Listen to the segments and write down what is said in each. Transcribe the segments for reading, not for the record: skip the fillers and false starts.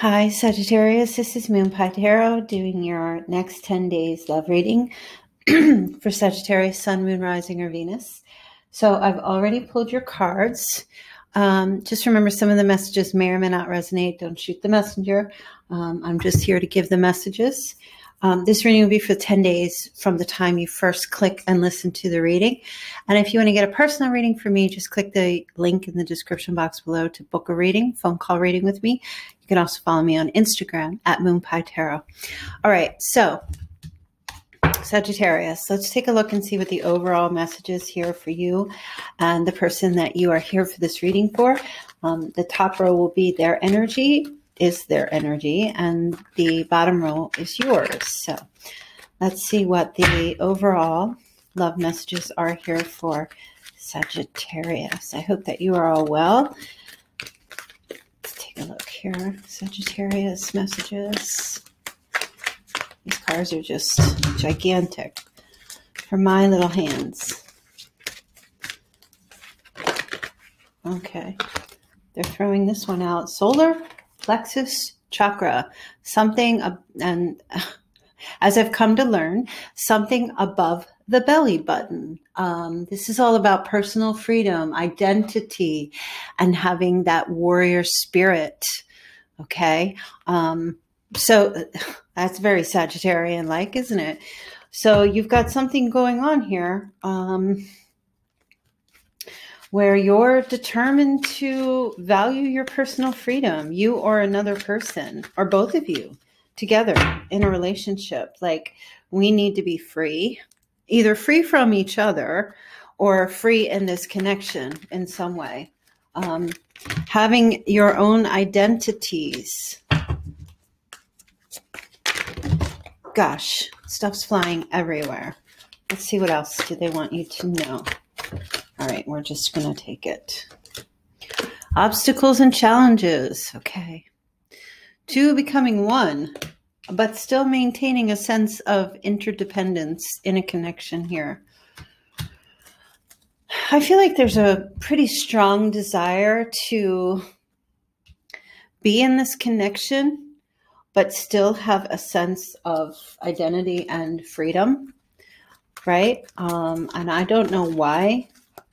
Hi, Sagittarius. This is Moon Pie Tarot doing your next 10 days love reading for Sagittarius, Sun, Moon, Rising, or Venus. So I've already pulled your cards. Just remember some of the messages may or may not resonate. Don't shoot the messenger. I'm just here to give the messages. This reading will be for 10 days from the time you first click and listen to the reading. And if you want to get a personal reading from me, just click the link in the description box below to book a reading, phone call reading with me. You can also follow me on Instagram at Moon Pie Tarot. All right, so Sagittarius, let's take a look and see what the overall message is here for you and the person that you are here for this reading for. The top row will be their energy, and the bottom row is yours. So let's see what the overall love messages are here for Sagittarius. I hope that you are all well. Let's take a look here. Sagittarius messages. These cards are just gigantic for my little hands. Okay. They're throwing this one out. Solar plexus chakra. Something, and as I've come to learn, something above the belly button. This is all about personal freedom, identity, and having that warrior spirit. Okay. So that's very Sagittarian-like, isn't it? So you've got something going on here where you're determined to value your personal freedom, you or another person, or both of you together in a relationship. Like, we need to be free, either free from each other or free in this connection in some way. Having your own identities. Gosh, stuff's flying everywhere. Let's see what else do they want you to know. All right, we're just going to take it. Obstacles and challenges. Okay. 2, becoming one, but still maintaining a sense of interdependence in a connection here. I feel like there's a pretty strong desire to be in this connection, but still have a sense of identity and freedom, right? And I don't know why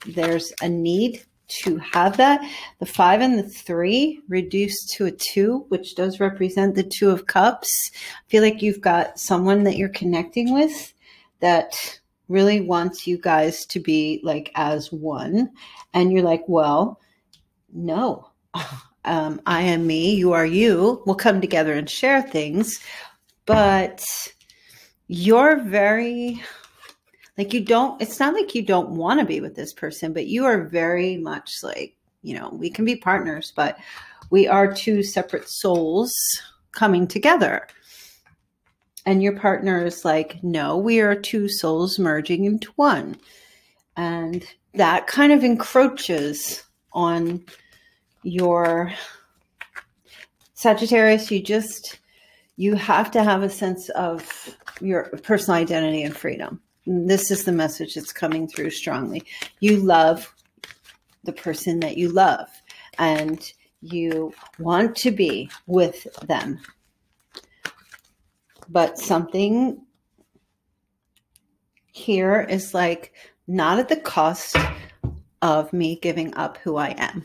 there's a need to have that. The 5 and the 3 reduced to a 2, which does represent the 2 of Cups. I feel like you've got someone that you're connecting with that really wants you guys to be like as one. And you're like, well, no. I am me, you are you. We'll come together and share things, but you're very, like, you don't, it's not like you don't want to be with this person, but you are very much like, you know, we can be partners, but we are 2 separate souls coming together. And your partner is like, no, we are 2 souls merging into one. And that kind of encroaches on your Sagittarius. You have to have a sense of your personal identity and freedom. This is the message that's coming through strongly. You love the person that you love, and you want to be with them. But something here is like, not at the cost of me giving up who I am.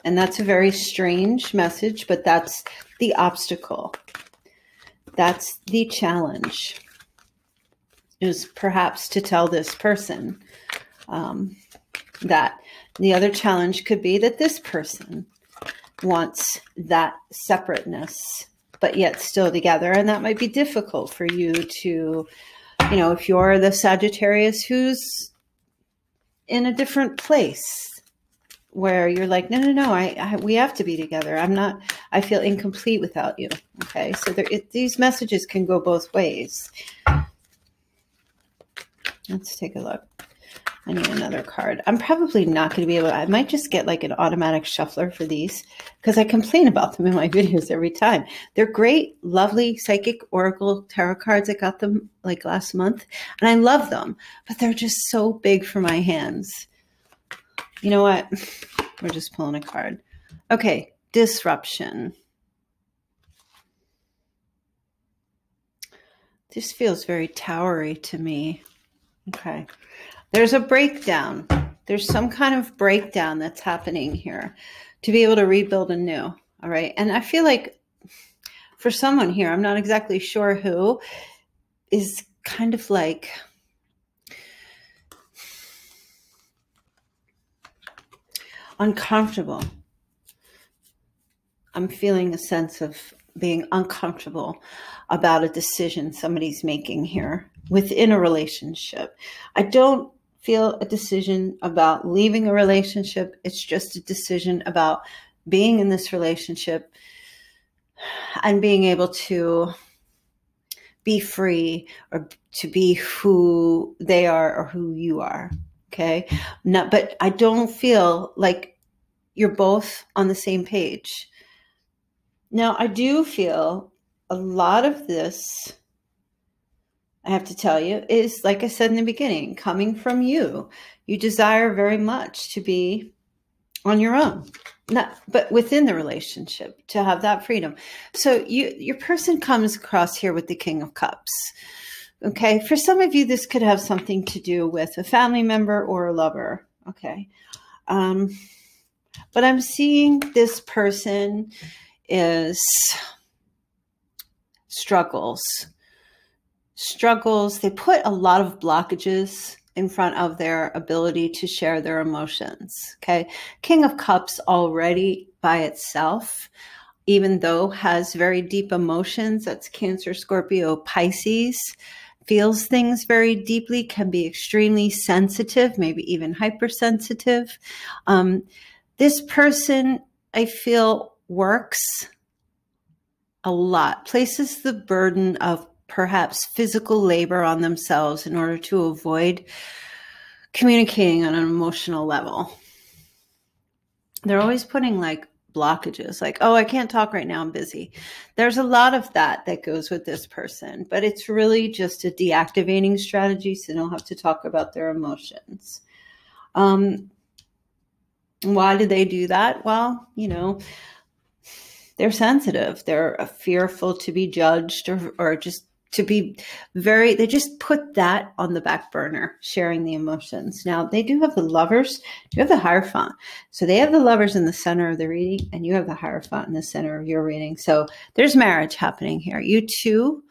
And that's a very strange message, but that's the obstacle. That's the challenge, is perhaps to tell this person that. The other challenge could be that this person wants that separateness, but yet still together. And that might be difficult for you to, you know, if you're the Sagittarius who's in a different place, where you're like, no, we have to be together. I feel incomplete without you. Okay. So these messages can go both ways. Let's take a look. I need another card. I'm probably not going to be able to, I might just get like an automatic shuffler for these, because I complain about them in my videos every time. They're great, lovely psychic oracle tarot cards. I got them like last month and I love them, but they're just so big for my hands. You know what? We're just pulling a card. Okay. disruption. This feels very towery to me. Okay. There's a breakdown. There's some kind of breakdown that's happening here to be able to rebuild anew. All right. And I feel like for someone here, I'm not exactly sure who, is kind of like uncomfortable. I'm feeling a sense of being uncomfortable about a decision somebody's making here within a relationship. I don't feel a decision about leaving a relationship. It's just a decision about being in this relationship and being able to be free, or to be who they are or who you are. Okay. But I don't feel like you're both on the same page. Now, I do feel a lot of this, I have to tell you, is, like I said in the beginning, coming from you. You desire very much to be on your own, but within the relationship, to have that freedom. So your person comes across here with the King of Cups. Okay. For some of you, this could have something to do with a family member or a lover. Okay. But I'm seeing this person is struggles. They put a lot of blockages in front of their ability to share their emotions. Okay. King of Cups already by itself, even though has very deep emotions, that's Cancer, Scorpio, Pisces, feels things very deeply, can be extremely sensitive, maybe even hypersensitive. This person, I feel, works a lot, places the burden of perhaps physical labor on themselves in order to avoid communicating on an emotional level. They're always putting like blockages, like, oh, I can't talk right now, I'm busy. There's a lot of that goes with this person, but it's really just a deactivating strategy so they don't have to talk about their emotions. Why do they do that? Well, they're sensitive. They're fearful to be judged or just to be they just put that on the back burner, sharing the emotions. Now, they do have the Lovers. You have the Hierophant. So they have the Lovers in the center of the reading, and you have the Hierophant in the center of your reading. So there's marriage happening here. You too.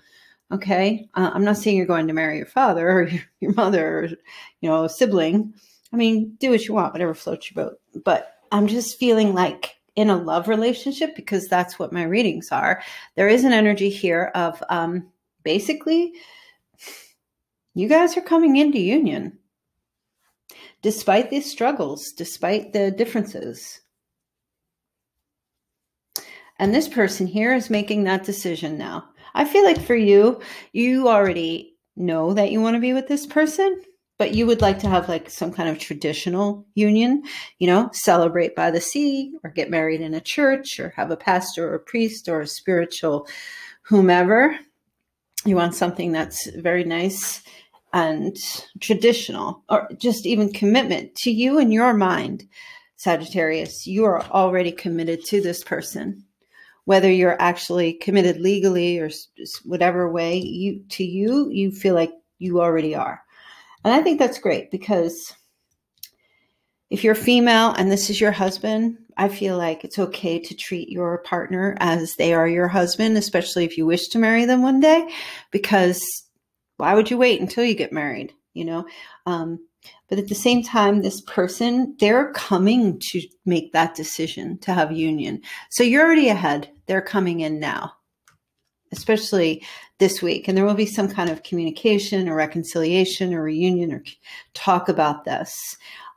Okay. I'm not saying you're going to marry your father or your mother or, a sibling. I mean, do what you want, whatever floats your boat. But I'm just feeling like in a love relationship, because that's what my readings are, there is an energy here of basically you guys are coming into union despite these struggles, despite the differences. And this person here is making that decision now. I feel like for you, you already know that you want to be with this person, but you would like to have like some kind of traditional union, celebrate by the sea or get married in a church or have a pastor or a priest or a spiritual whomever. You want something that's very nice and traditional, or just even commitment to you in your mind, Sagittarius. You are already committed to this person, whether you're actually committed legally or whatever way you feel like you already are. And I think that's great, because if you're female and this is your husband, I feel like it's okay to treat your partner as they are your husband, especially if you wish to marry them one day, because why would you wait until you get married, But at the same time, this person, they're coming to make that decision to have union. So you're already ahead. They're coming in now, especially this week. And there will be some kind of communication or reconciliation or reunion or talk about this.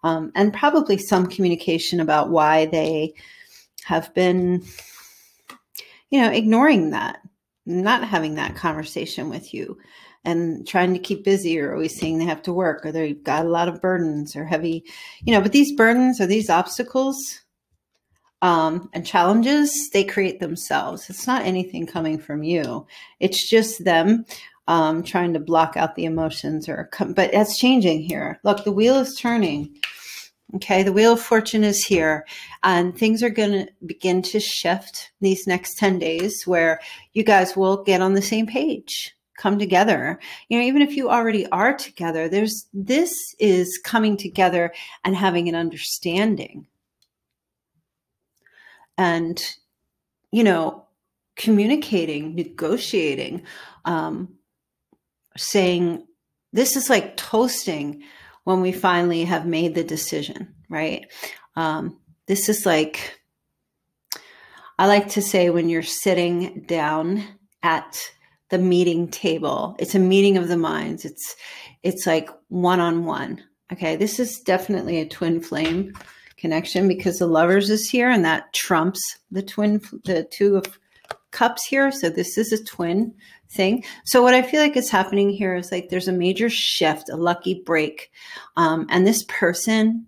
And probably some communication about why they have been, ignoring that, not having that conversation with you and trying to keep busy, or always saying they have to work, or they've got a lot of burdens or heavy, but these burdens or these obstacles and challenges, they create themselves. It's not anything coming from you. It's just them trying to block out the emotions but that's changing here. Look, the wheel is turning. Okay, the Wheel of Fortune is here, and things are going to begin to shift these next 10 days where you guys will get on the same page, come together. You know, even if you already are together, this is coming together and having an understanding. And, you know, communicating, negotiating, saying, this is like toasting when we finally have made the decision, right? This is like, I like to say when you're sitting down at the meeting table, it's a meeting of the minds. It's like one-on-one. Okay, this is definitely a twin flame connection because the Lovers is here and that trumps the Two of Cups here. So this is a twin thing. So what I feel like is happening here is like there's a major shift, a lucky break. And this person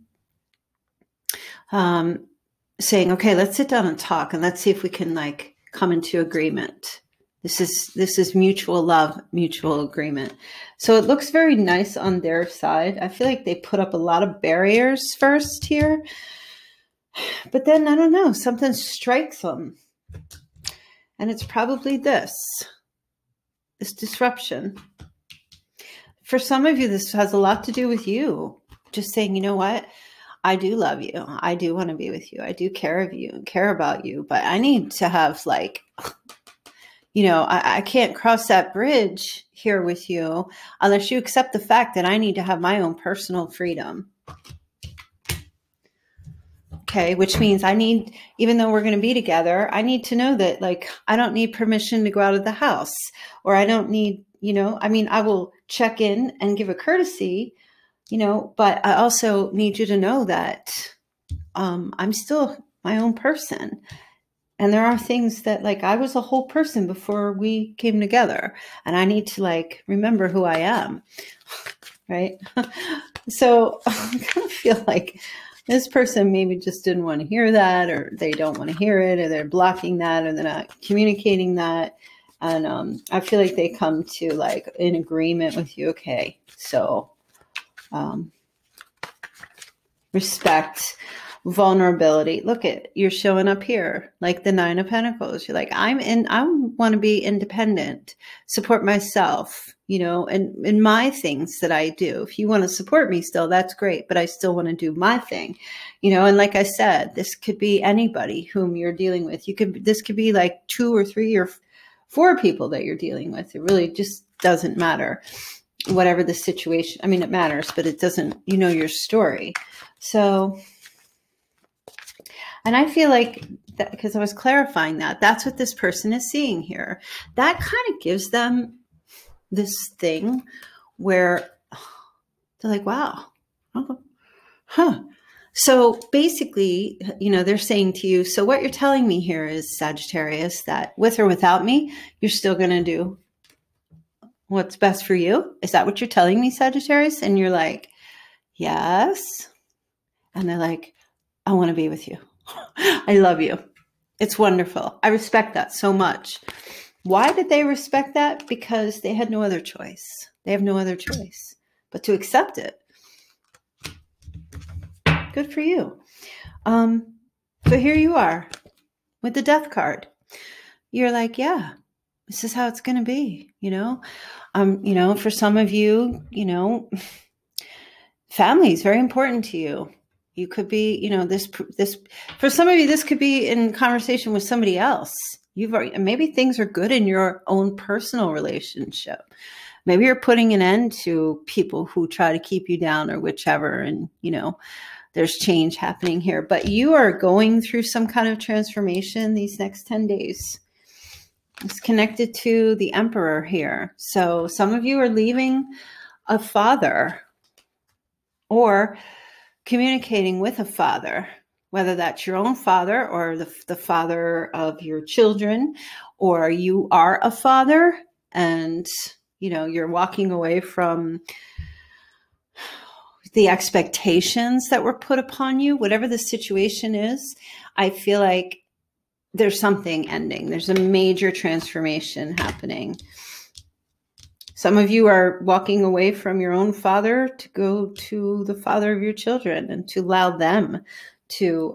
saying, okay, let's sit down and talk and let's see if we can like come into agreement. This is mutual love, mutual agreement. So it looks very nice on their side. I feel like they put up a lot of barriers first here, but then I don't know, something strikes them. And it's probably this disruption. For some of you, this has a lot to do with you. Just saying, you know what? I do love you. I do want to be with you. I do care of you and care about you. But I need to have like, you know, I can't cross that bridge here with you unless you accept the fact that I need to have my own personal freedom. Okay, which means I need, even though we're going to be together, I need to know that like, I don't need permission to go out of the house, or I don't need, you know, I mean, I will check in and give a courtesy, you know, but I also need you to know that I'm still my own person. And there are things that like, I was a whole person before we came together and I need to like, remember who I am. Right. So I kind of feel like this person maybe just didn't want to hear that, or they don't want to hear it, or they're blocking that, or they're not communicating that. And I feel like they come to like in agreement with you. Okay. So respect, vulnerability. Look at, you're showing up here like the Nine of Pentacles. You're like, I want to be independent, support myself, you know, and in my things that I do. If you want to support me still, that's great, but I still want to do my thing, you know. And like I said, this could be anybody whom you're dealing with. This could be like 2 or 3 or 4 people that you're dealing with. It really just doesn't matter. Whatever the situation, I mean, it matters, but it doesn't, you know, your story. So, and I feel like that because I was clarifying that, that's what this person is seeing here. That kind of gives them this thing where they're like, wow, oh, huh. So basically, you know, they're saying to you, so what you're telling me here is, Sagittarius, that with or without me, you're still going to do what's best for you. Is that what you're telling me, Sagittarius? And you're like, yes. And they're like, I want to be with you. I love you. It's wonderful. I respect that so much. Why did they respect that? Because they had no other choice. They have no other choice but to accept it. Good for you. So here you are with the Death card. You're like, yeah, this is how it's going to be, you know? You know, for some of you, you know, family is very important to you. You could be, you know, this for some of you, this could be in conversation with somebody else. Maybe things are good in your own personal relationship. Maybe you're putting an end to people who try to keep you down or whichever. And, you know, there's change happening here, but you are going through some kind of transformation these next 10 days. It's connected to the Emperor here. So some of you are leaving a father or communicating with a father, whether that's your own father or the father of your children, or you are a father and, you know, you're walking away from the expectations that were put upon you. Whatever the situation is, I feel like there's something ending. There's a major transformation happening. Some of you are walking away from your own father to go to the father of your children and to allow them to,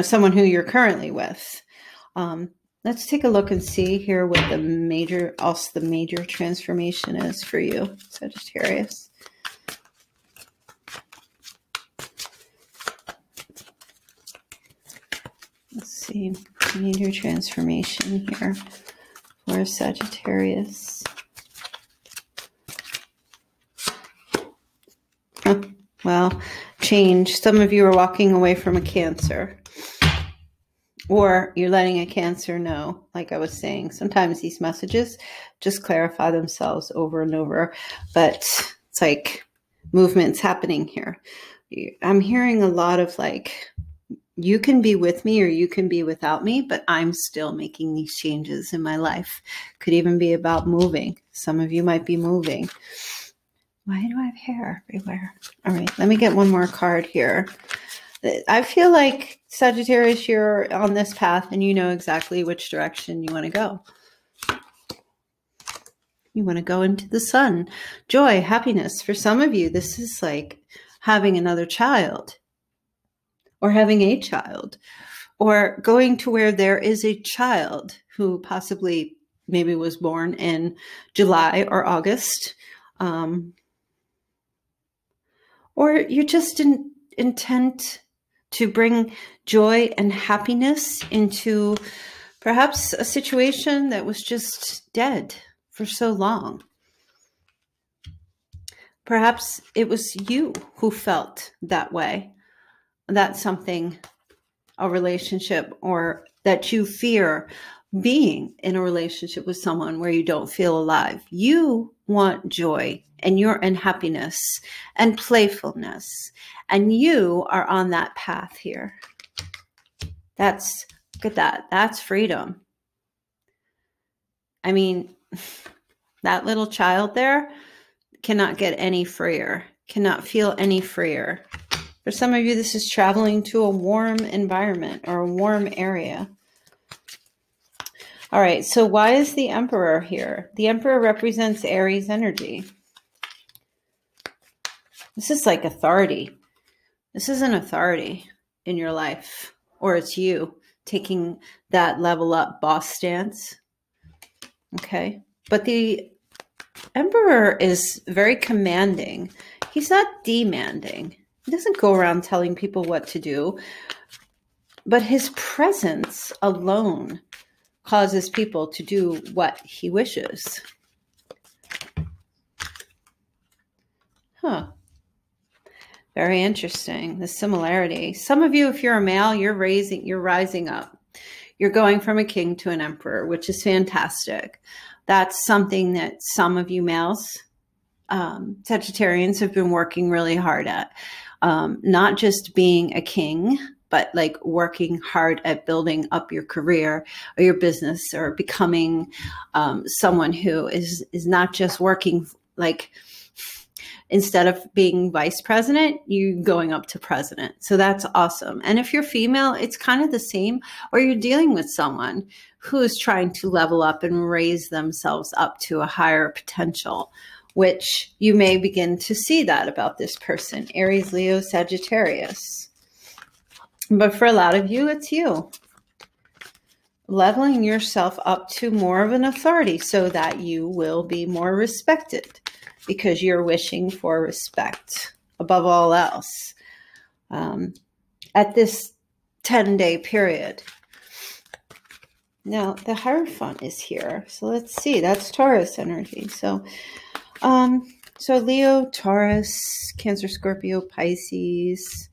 someone who you're currently with. Let's take a look and see here what the major transformation is for you, Sagittarius. Let's see, major transformation here for Sagittarius. Well, change. Some of you are walking away from a Cancer. Or you're letting a Cancer know, like I was saying. Sometimes these messages just clarify themselves over and over. But it's like movement's happening here. I'm hearing a lot of like, you can be with me or you can be without me, but I'm still making these changes in my life. Could even be about moving. Some of you might be moving. Why do I have hair everywhere? All right, let me get one more card here. I feel like, Sagittarius, you're on this path and you know exactly which direction you want to go. You want to go into the sun. Joy, happiness. For some of you, this is like having another child or having a child or going to where there is a child who possibly maybe was born in July or August. Or you're just intent to bring joy and happiness into perhaps a situation that was just dead for so long. Perhaps it was you who felt that way, that something, a relationship, or that you fear being in a relationship with someone where you don't feel alive. You want joy and happiness and playfulness. And you are on that path here. Look at that. That's freedom. I mean, that little child there cannot get any freer, cannot feel any freer. For some of you, this is traveling to a warm environment or a warm area. All right, so why is the Emperor here? The Emperor represents Aries energy. This is like authority. This is an authority in your life, or it's you taking that level up boss stance. Okay, but the Emperor is very commanding. He's not demanding. He doesn't go around telling people what to do, but his presence alone causes people to do what he wishes. Huh. Very interesting, the similarity. Some of you, if you're a male, you're rising up. You're going from a king to an emperor, which is fantastic. That's something that some of you males, Sagittarians, have been working really hard at. Not just being a king, but like working hard at building up your career or your business or becoming someone who is not just working like, instead of being vice president, you going up to president. So that's awesome. And if you're female, it's kind of the same, or you're dealing with someone who is trying to level up and raise themselves up to a higher potential, which you may begin to see that about this person, Aries, Leo, Sagittarius. But for a lot of you, it's you. Leveling yourself up to more of an authority so that you will be more respected, because you're wishing for respect above all else at this 10-day period. Now, the Hierophant is here. So let's see. That's Taurus energy. So Leo, Taurus, Cancer, Scorpio, Pisces,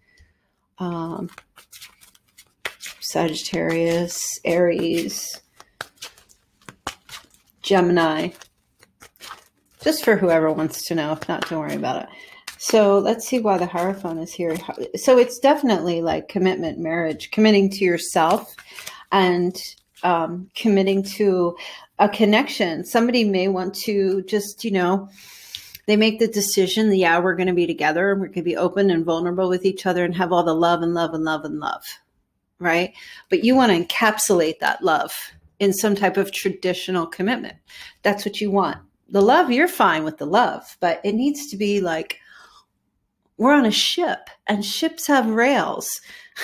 Sagittarius, Aries, Gemini. Just for whoever wants to know. If not, don't worry about it. So let's see why the Hierophant is here. So it's definitely like commitment, marriage, committing to yourself and committing to a connection. Somebody may want to just, they make the decision, yeah, we're going to be together and we're going to be open and vulnerable with each other and have all the love and love and love and love, right? But you want to encapsulate that love in some type of traditional commitment. That's what you want. The love, you're fine with the love, but it needs to be like, we're on a ship and ships have rails.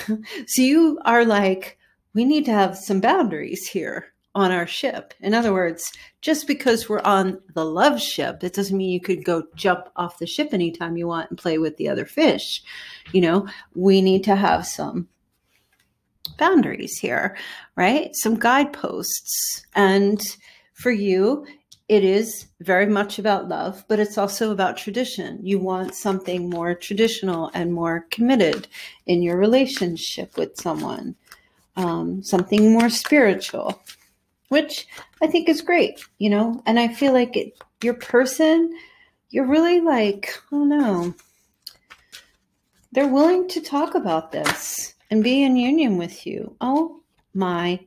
So you are like, we need to have some boundaries here on our ship. In other words, just because we're on the love ship, it doesn't mean you could go jump off the ship anytime you want and play with the other fish. You know, we need to have some boundaries here, right? Some guideposts. And for you, it is very much about love, but it's also about tradition. You want something more traditional and more committed in your relationship with someone, something more spiritual, which I think is great, you know? And I feel like your person, you're really like, I don't know, they're willing to talk about this and be in union with you. Oh my,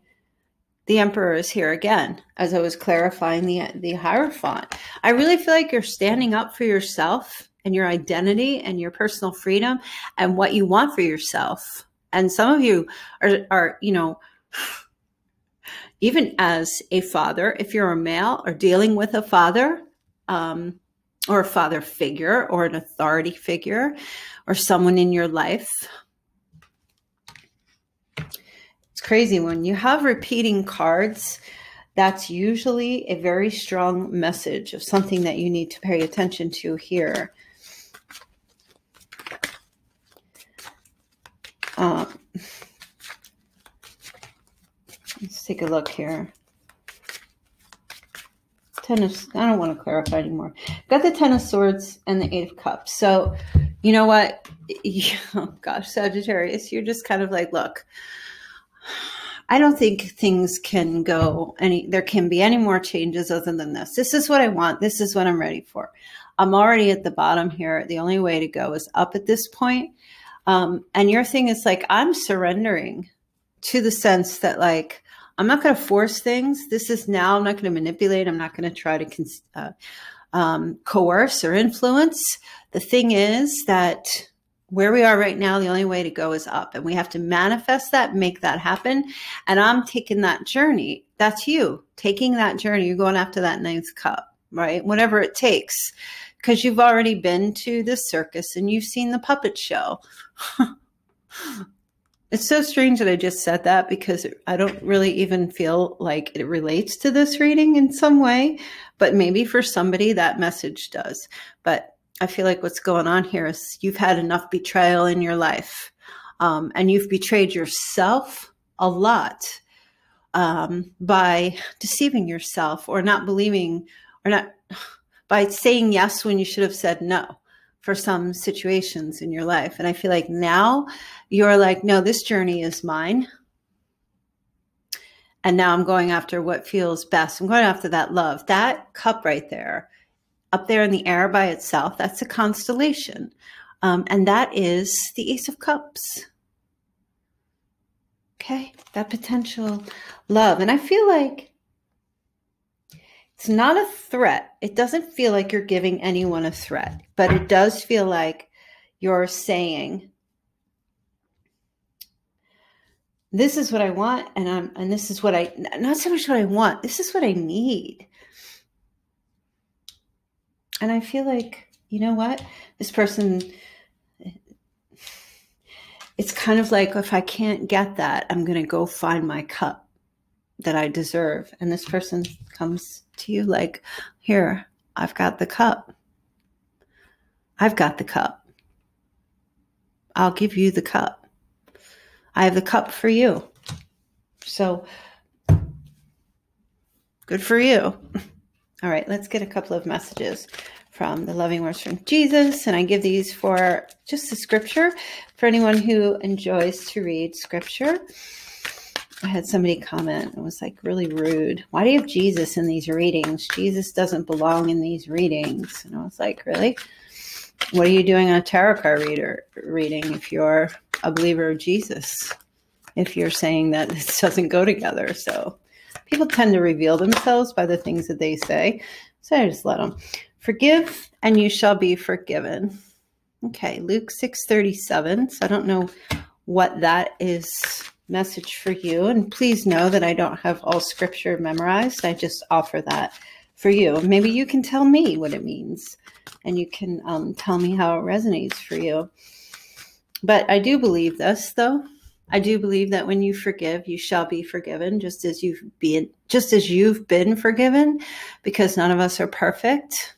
the Emperor is here again, as I was clarifying the Hierophant. I really feel like you're standing up for yourself and your identity and your personal freedom and what you want for yourself. And some of you are, you know, even as a father, if you're a male or dealing with a father, or a father figure or an authority figure or someone in your life. It's crazy when you have repeating cards. That's usually a very strong message of something that you need to pay attention to here. Let's take a look here. I don't want to clarify anymore. Got the Ten of Swords and the Eight of Cups. So, you know what? Oh, gosh, Sagittarius, you're just kind of like, look, I don't think things can go there can be any more changes other than this. This is what I want. This is what I'm ready for. I'm already at the bottom here. The only way to go is up at this point. And your thing is like, I'm surrendering to the sense that like, I'm not going to force things. This is now, I'm not going to manipulate. I'm not going to try to coerce or influence. The thing is that where we are right now, the only way to go is up. And we have to manifest that, make that happen. And I'm taking that journey. That's you taking that journey. You're going after that ninth cup, right? Whatever it takes. Because you've already been to the circus and you've seen the puppet show. It's so strange that I just said that because I don't really even feel like it relates to this reading in some way, but maybe for somebody that message does. But I feel like what's going on here is you've had enough betrayal in your life, and you've betrayed yourself a lot by deceiving yourself or not believing or not by saying yes when you should have said no for some situations in your life. And I feel like now you're like, no, this journey is mine. And now I'm going after what feels best. I'm going after that love. That cup right there, up there in the air by itself, that's a constellation. And that is the Ace of Cups. Okay, that potential love. And I feel like it's not a threat. It doesn't feel like you're giving anyone a threat, but it does feel like you're saying, this is what I want, and this is what not so much what I want, this is what I need. And I feel like, you know what? This person, it's kind of like, if I can't get that, I'm going to go find my cup that I deserve. And this person comes to you like, here, I've got the cup. I've got the cup. I'll give you the cup. I have the cup for you. So good for you. All right, let's get a couple of messages from the Loving Words from Jesus. And I give these for just the scripture for anyone who enjoys to read scripture. I had somebody comment, it was like really rude. Why do you have Jesus in these readings? Jesus doesn't belong in these readings. And I was like, really? What are you doing on a tarot card reading if you're a believer of Jesus? If you're saying that this doesn't go together. So people tend to reveal themselves by the things that they say. So I just let them. Forgive and you shall be forgiven. Okay, Luke 6:37. So I don't know what that is message for you. And please know that I don't have all scripture memorized. I just offer that for you. Maybe you can tell me what it means, and you can tell me how it resonates for you. But I do believe this, though. I do believe that when you forgive, you shall be forgiven, just as you've been forgiven, because none of us are perfect.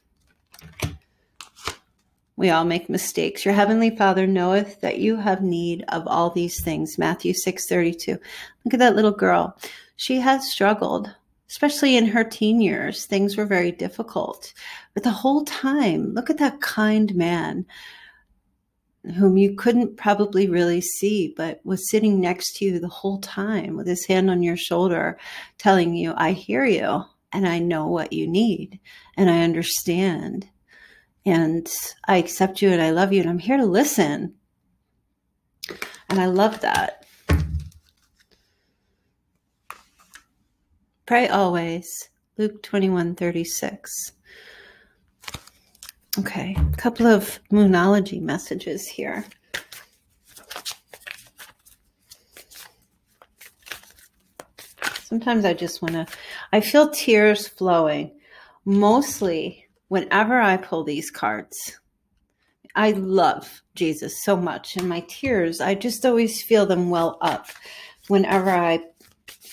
We all make mistakes. Your heavenly Father knoweth that you have need of all these things. Matthew 6:32. Look at that little girl. She has struggled, especially in her teen years. Things were very difficult. But the whole time, look at that kind man whom you couldn't probably really see, but was sitting next to you the whole time with his hand on your shoulder, telling you, I hear you, and I know what you need, and I understand. And I accept you and I love you and I'm here to listen. And I love that. Pray always. Luke 21:36. Okay, a couple of Moonology messages here. Sometimes I feel tears flowing, mostly whenever I pull these cards. I love Jesus so much, and my tears, I just always feel them well up whenever I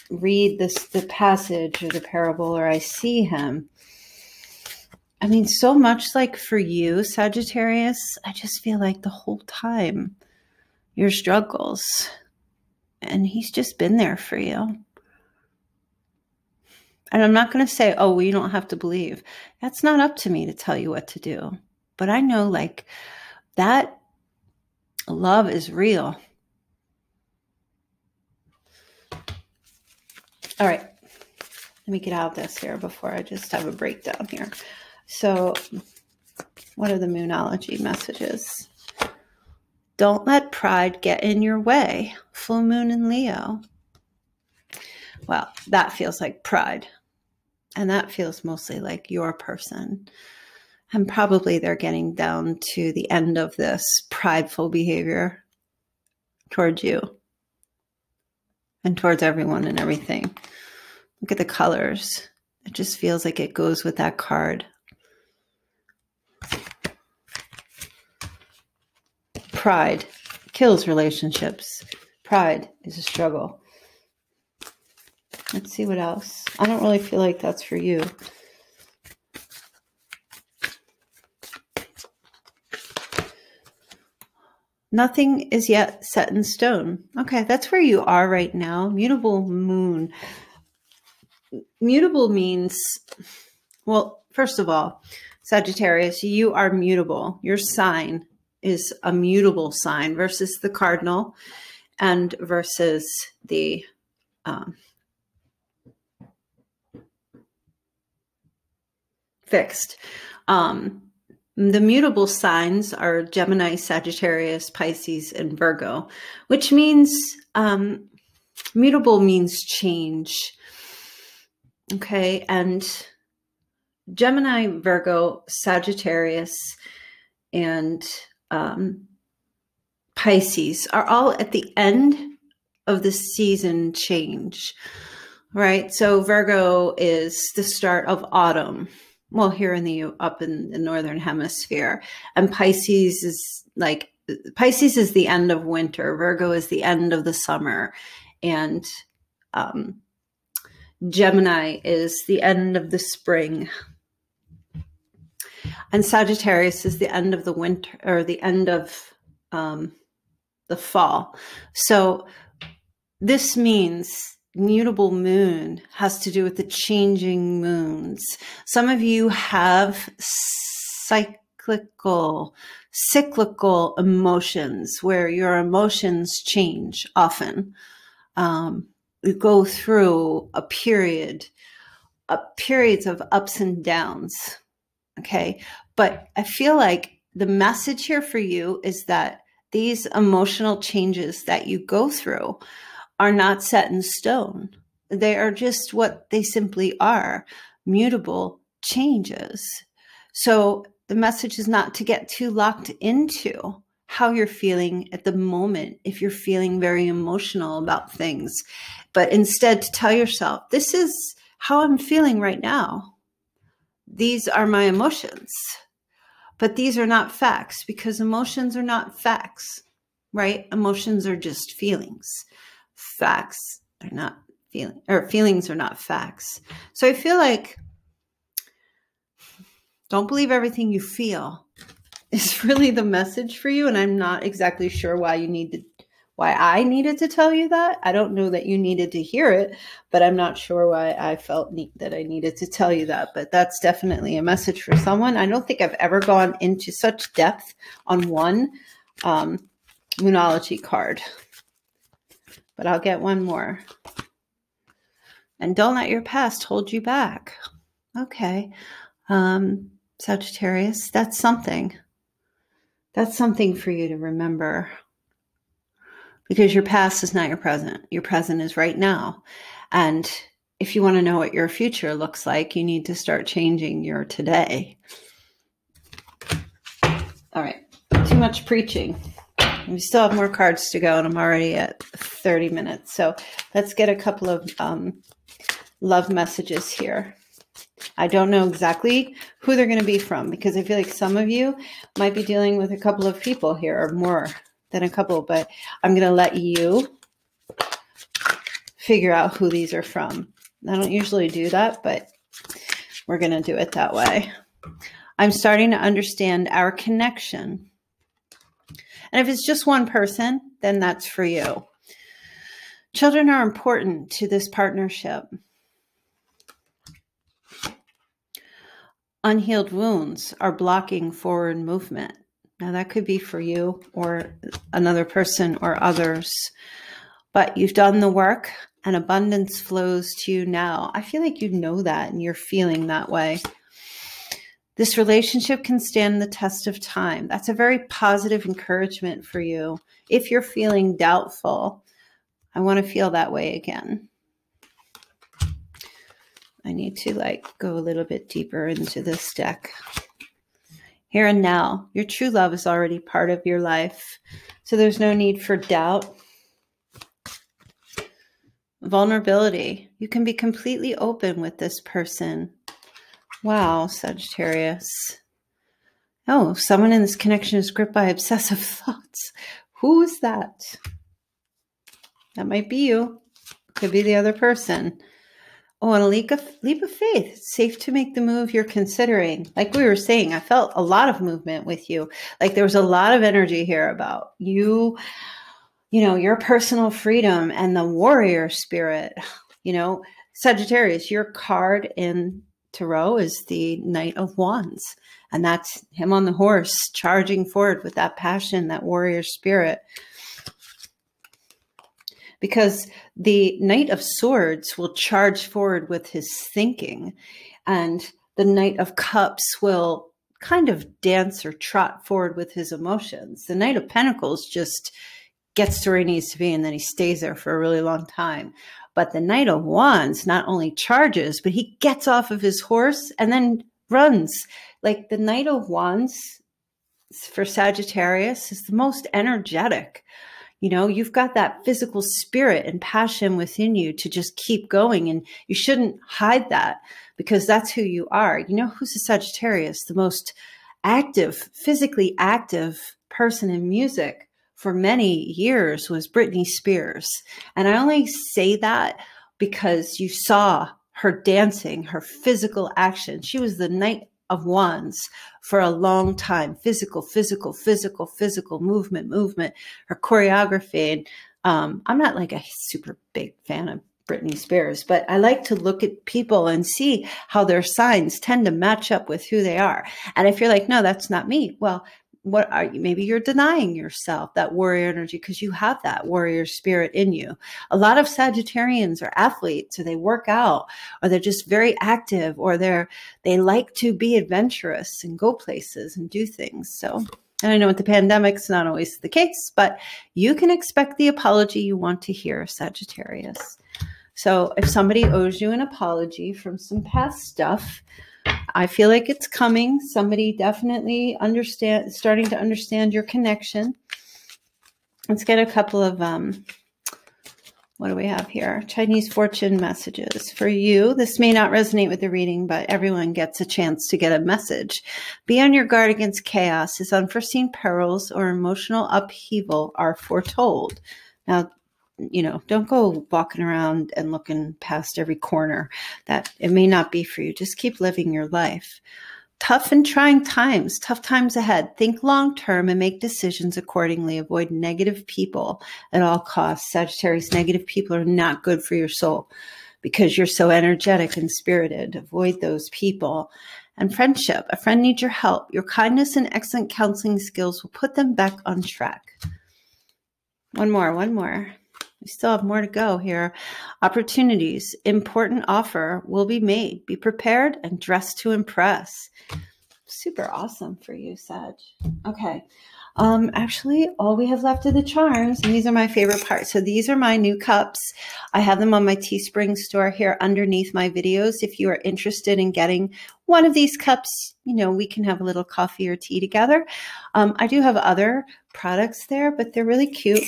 read the passage or the parable, or I see him. I mean, so much like for you, Sagittarius, I just feel like the whole time your struggles, and he's just been there for you. And I'm not going to say, oh, well, you don't have to believe. That's not up to me to tell you what to do. But I know, like, that love is real. All right. Let me get out of this here before I just have a breakdown here. So what are the Moonology messages? Don't let pride get in your way. Full moon in Leo. Well, that feels like pride. And that feels mostly like your person. And probably they're getting down to the end of this prideful behavior towards you and towards everyone and everything. Look at the colors. It just feels like it goes with that card. Pride kills relationships. Pride is a struggle. Let's see what else. I don't really feel like that's for you. Nothing is yet set in stone. Okay, that's where you are right now. Mutable moon. Mutable means, well, first of all, Sagittarius, you are mutable. Your sign is a mutable sign versus the cardinal and versus the fixed. The mutable signs are Gemini, Sagittarius, Pisces, and Virgo, which means mutable means change. Okay, and Gemini, Virgo, Sagittarius, and Pisces are all at the end of the season change, right? So Virgo is the start of autumn. Well, here up in the northern hemisphere, and Pisces is the end of winter. Virgo is the end of the summer, and Gemini is the end of the spring, and Sagittarius is the end of the winter, or the end of the fall. So this means mutable moon has to do with the changing moons. Some of you have cyclical emotions where your emotions change often. You go through periods of ups and downs. Okay. But I feel like the message here for you is that these emotional changes that you go through are not set in stone. They are just what they simply are, mutable changes. So the message is not to get too locked into how you're feeling at the moment if you're feeling very emotional about things, but instead to tell yourself, this is how I'm feeling right now. These are my emotions, but these are not facts, because emotions are not facts, right? Emotions are just feelings. Facts are not feeling, or feelings are not facts. So I feel like don't believe everything you feel is really the message for you. And I'm not exactly sure why I needed to tell you that. I don't know that you needed to hear it, but I'm not sure why I felt that I needed to tell you that. But that's definitely a message for someone. I don't think I've ever gone into such depth on one Moonology card, but I'll get one more. And don't let your past hold you back. Okay. Sagittarius, that's something. That's something for you to remember, because your past is not your present. Your present is right now. And if you want to know what your future looks like, you need to start changing your today. All right. Too much preaching. We still have more cards to go, and I'm already at 30 minutes. So let's get a couple of love messages here. I don't know exactly who they're going to be from, because I feel like some of you might be dealing with a couple of people here, or more than a couple, but I'm going to let you figure out who these are from. I don't usually do that, but we're going to do it that way. I'm starting to understand our connection. And if it's just one person, then that's for you. Children are important to this partnership. Unhealed wounds are blocking forward movement. Now that could be for you or another person or others, but you've done the work and abundance flows to you now. I feel like you know that and you're feeling that way. This relationship can stand the test of time. That's a very positive encouragement for you. If you're feeling doubtful, I want to feel that way again. I need to go a little bit deeper into this deck. Here and now, your true love is already part of your life. So there's no need for doubt. Vulnerability. You can be completely open with this person. Wow, Sagittarius. Oh, someone in this connection is gripped by obsessive thoughts. Who is that? That might be you. Could be the other person. Oh, and a leap of faith. It's safe to make the move you're considering. Like we were saying, I felt a lot of movement with you. Like there was a lot of energy here about you, your personal freedom and the warrior spirit. Sagittarius, your card in Tarot is the Knight of Wands. And that's him on the horse charging forward with that passion, that warrior spirit. Because the Knight of Swords will charge forward with his thinking, and the Knight of Cups will kind of dance or trot forward with his emotions. The Knight of Pentacles just gets to where he needs to be, and then he stays there for a really long time. But the Knight of Wands not only charges, but he gets off of his horse and then runs. Like the Knight of Wands for Sagittarius is the most energetic. You've got that physical spirit and passion within you to just keep going, and you shouldn't hide that because that's who you are. Who's a Sagittarius? The most active, physically active person in music for many years was Britney Spears. And I only say that because you saw her dancing, her physical action. She was the Knight of Wands for a long time. Physical movement, her choreography. And I'm not like a super big fan of Britney Spears, but I like to look at people and see how their signs tend to match up with who they are. And if you're like, no, that's not me. Well, what are you? Maybe you're denying yourself that warrior energy because you have that warrior spirit in you. A lot of Sagittarians are athletes, or they work out, or they're just very active, or they like to be adventurous and go places and do things. So, and I know with the pandemic's not always the case, but you can expect the apology you want to hear, Sagittarius. So if somebody owes you an apology from some past stuff, I feel like it's coming. Somebody definitely starting to understand your connection. Let's get a couple of, what do we have here? Chinese fortune messages for you. This may not resonate with the reading, but everyone gets a chance to get a message. Be on your guard against chaos, as unforeseen perils or emotional upheaval are foretold. Now, don't go walking around and looking past every corner. That it may not be for you. Just keep living your life. Tough and trying times, tough times ahead. Think long term and make decisions accordingly. Avoid negative people at all costs. Sagittarius, negative people are not good for your soul because you're so energetic and spirited. Avoid those people. And friendship. A friend needs your help. Your kindness and excellent counseling skills will put them back on track. One more. We still have more to go here. Opportunities. Important offer will be made. Be prepared and dress to impress. Super awesome for you, Sag. Okay. Actually, all we have left are the charms, and these are my favorite parts. So these are my new cups. I have them on my Teespring store here underneath my videos. If you are interested in getting one of these cups, we can have a little coffee or tea together. I do have other products there, but they're really cute.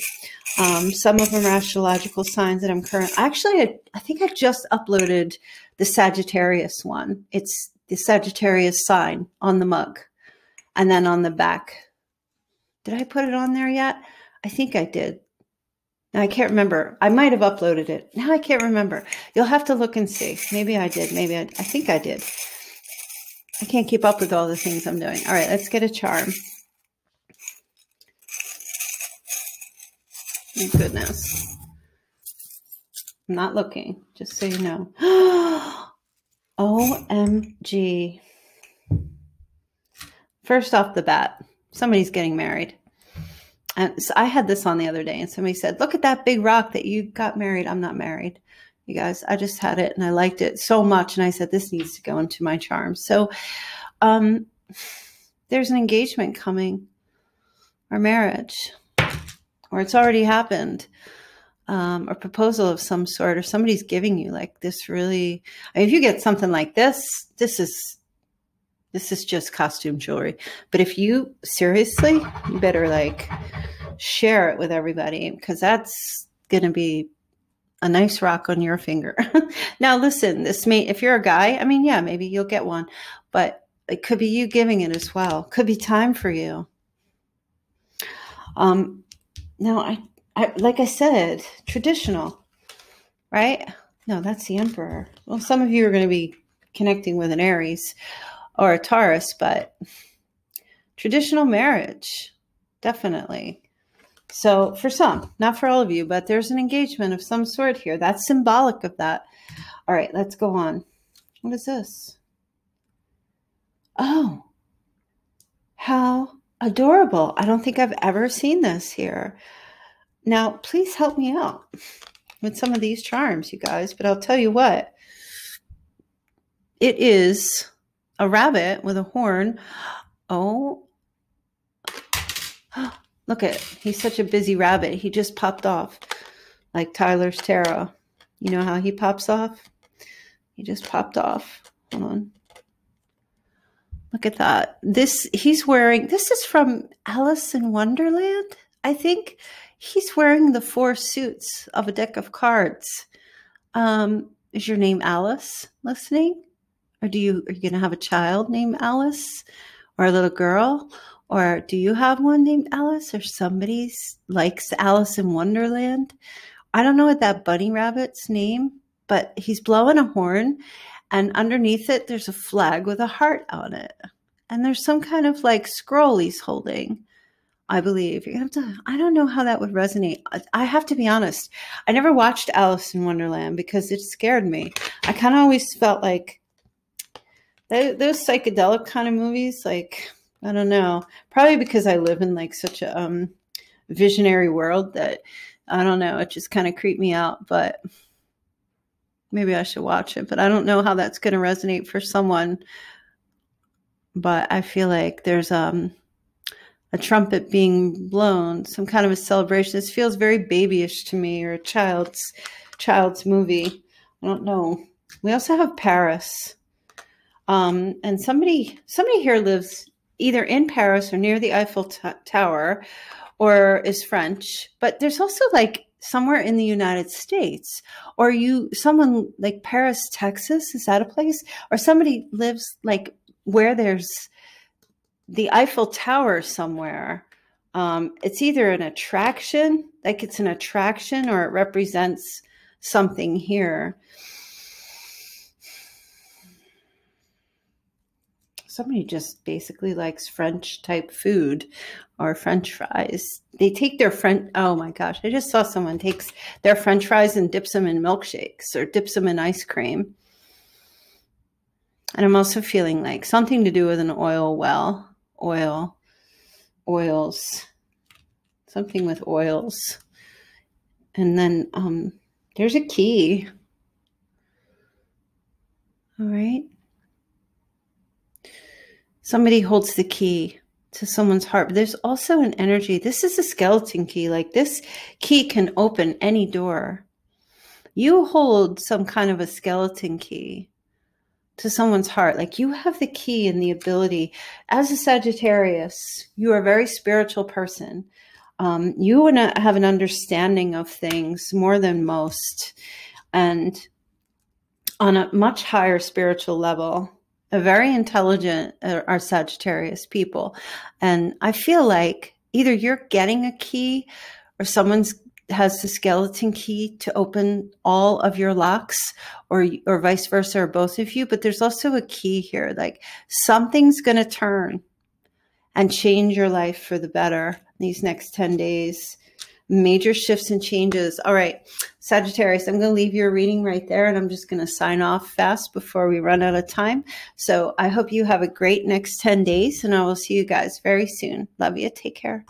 Some of them are astrological signs that I'm actually, I think I just uploaded the Sagittarius one. It's the Sagittarius sign on the mug. And then on the back, did I put it on there yet? I think I did. Now I can't remember. I might have uploaded it. Now I can't remember. You'll have to look and see. Maybe I did. I think I did. I can't keep up with all the things I'm doing. All right, let's get a charm. Oh, goodness. I'm not looking, just so you know. OMG. First off the bat, somebody's getting married. And so I had this on the other day, and somebody said, look at that big rock that you got married. I'm not married. You guys, I just had it, and I liked it so much. And I said, this needs to go into my charms. So there's an engagement coming, or marriage, or it's already happened, or proposal of some sort, or somebody's giving you like this really, if you get something like this is just costume jewelry. But if you seriously, you better like share it with everybody, because that's going to be a nice rock on your finger. Now, listen, if you're a guy, yeah, maybe you'll get one, but it could be you giving it as well. Could be time for you. Now, I like I said, traditional, right? No, that's the Emperor. Well, some of you are going to be connecting with an Aries or a Taurus, but traditional marriage, definitely. So for some, not for all of you, but there's an engagement of some sort here. That's symbolic of that. All right, let's go on. What is this? Oh, how adorable. I don't think I've ever seen this here. Now, please help me out with some of these charms, you guys, but I'll tell you what. It is a rabbit with a horn. Oh, look at, he's such a busy rabbit. He just popped off like Tyler's Tarot. You know how he pops off? He just popped off. Hold on. Look at that. He's wearing, this is from Alice in Wonderland, I think. He's wearing the 4 suits of a deck of cards. Is your name Alice listening? Or are you going to have a child named Alice? Or a little girl? Or do you have one named Alice? Or somebody likes Alice in Wonderland? I don't know what that bunny rabbit's name, but he's blowing a horn. And underneath it, there's a flag with a heart on it. And there's some kind of like scroll he's holding, I believe. You're going to have to, I don't know how that would resonate. I have to be honest. I never watched Alice in Wonderland because it scared me. I kind of always felt like those psychedelic kind of movies, like, I don't know, probably because I live in like such a visionary world that, I don't know, it just kind of creeped me out, but maybe I should watch it. But I don't know how that's going to resonate for someone. But I feel like there's a trumpet being blown, some kind of a celebration. This feels very babyish to me, or a child's movie. I don't know. We also have Paris. And somebody here lives either in Paris or near the Eiffel Tower, or is French. But there's also like somewhere in the United States, or someone like Paris, Texas. Is that a place? Or somebody lives like where there's the Eiffel Tower somewhere. It's either an attraction, like it's an attraction, or it represents something here. Somebody just basically likes French type food or French fries. They take their oh my gosh, I just saw someone takes their French fries and dips them in milkshakes or dips them in ice cream. And I'm also feeling like something to do with an oil well, oils, something with oils. And then there's a key. All right. Somebody holds the key to someone's heart. But there's also an energy. This is a skeleton key. Like this key can open any door. You hold some kind of a skeleton key to someone's heart. Like you have the key and the ability. As a Sagittarius, you are a very spiritual person. You want to have an understanding of things more than most. And on a much higher spiritual level, a very intelligent are Sagittarius people. And I feel like either you're getting a key or someone's has the skeleton key to open all of your locks, or vice versa, or both of you. But there's also a key here, like something's going to turn and change your life for the better these next 10 days. Major shifts and changes. All right, Sagittarius, I'm going to leave your reading right there, and I'm just going to sign off fast before we run out of time. So I hope you have a great next 10 days, and I will see you guys very soon. Love you. Take care.